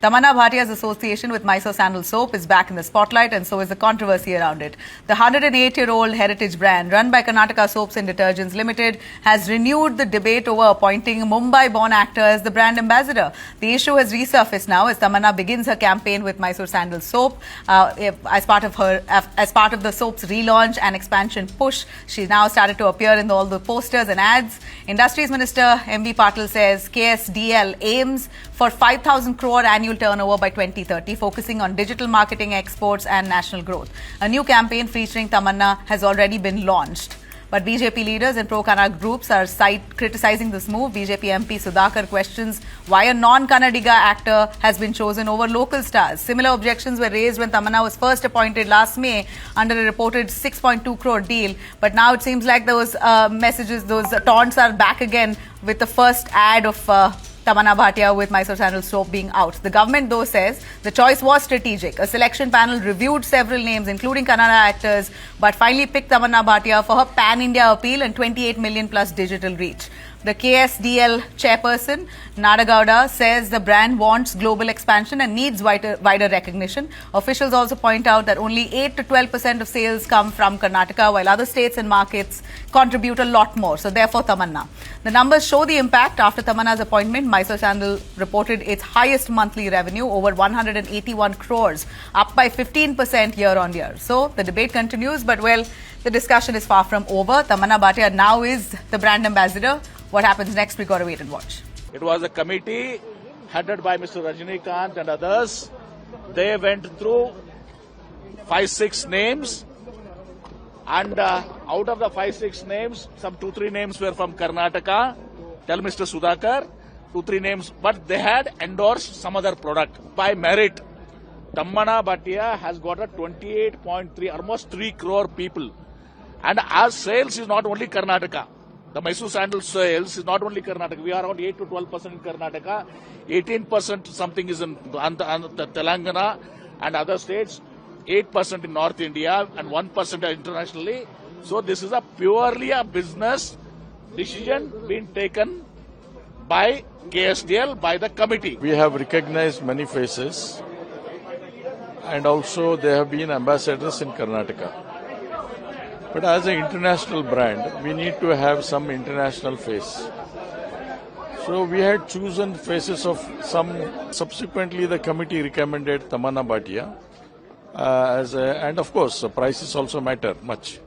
Tamanna Bhatia's association with Mysore Sandal Soap is back in the spotlight, and so is the controversy around it. The 108-year-old heritage brand, run by Karnataka Soaps and Detergents Limited, has renewed the debate over appointing a Mumbai-born actor as the brand ambassador. The issue has resurfaced now as Tamanna begins her campaign with Mysore Sandal Soap. As part of the soap's relaunch and expansion push, she now started to appear in all the posters and ads. Industries Minister M.B. Patil says KSDL aims for 5,000 crore annual turnover by 2030, focusing on digital marketing, exports and national growth. A new campaign featuring Tamanna has already been launched. But BJP leaders and pro-Kannada groups are criticizing this move. BJP MP Sudhakar questions why a non-Kannadiga actor has been chosen over local stars. Similar objections were raised when Tamanna was first appointed last May under a reported 6.2 crore deal. But now it seems like those those taunts are back again with the first ad of Tamanna Bhatia with Mysore Sandal Soap being out. The government, though, says the choice was strategic. A selection panel reviewed several names, including Kannada actors, but finally picked Tamanna Bhatia for her pan-India appeal and 28 million plus digital reach. The KSDL chairperson, Nadagowda, says the brand wants global expansion and needs wider recognition. Officials also point out that only 8 to 12% of sales come from Karnataka, while other states and markets contribute a lot more. So therefore, Tamanna. The numbers show the impact. After Tamanna's appointment, Mysore Sandal reported its highest monthly revenue, over 181 crores, up by 15% year on year. So the debate continues, but well, the discussion is far from over. Tamanna Bhatia now is the brand ambassador. What happens next, we got to wait and watch. It was a committee headed by Mr. Rajinikanth and others. They went through 5-6 names, and out of the 5-6 names, some 2-3 names were from Karnataka. Tell Mr. Sudhakar, 2-3 names, but they had endorsed some other product by merit. Tamanna Bhatia has got a 28.3, almost 3 crore people, and our sales is not only Karnataka. The Mysore Sandal sales is not only Karnataka. We are around 8 to 12% in Karnataka, 18% something is in Telangana and other states, 8% in North India and 1% internationally. So this is purely a business decision being taken by KSDL, by the committee. We have recognized many faces, and also they have been ambassadors in Karnataka. But as an international brand, we need to have some international face. So we had chosen faces of some. Subsequently, the committee recommended Tamanna Bhatia. And of course, prices also matter much.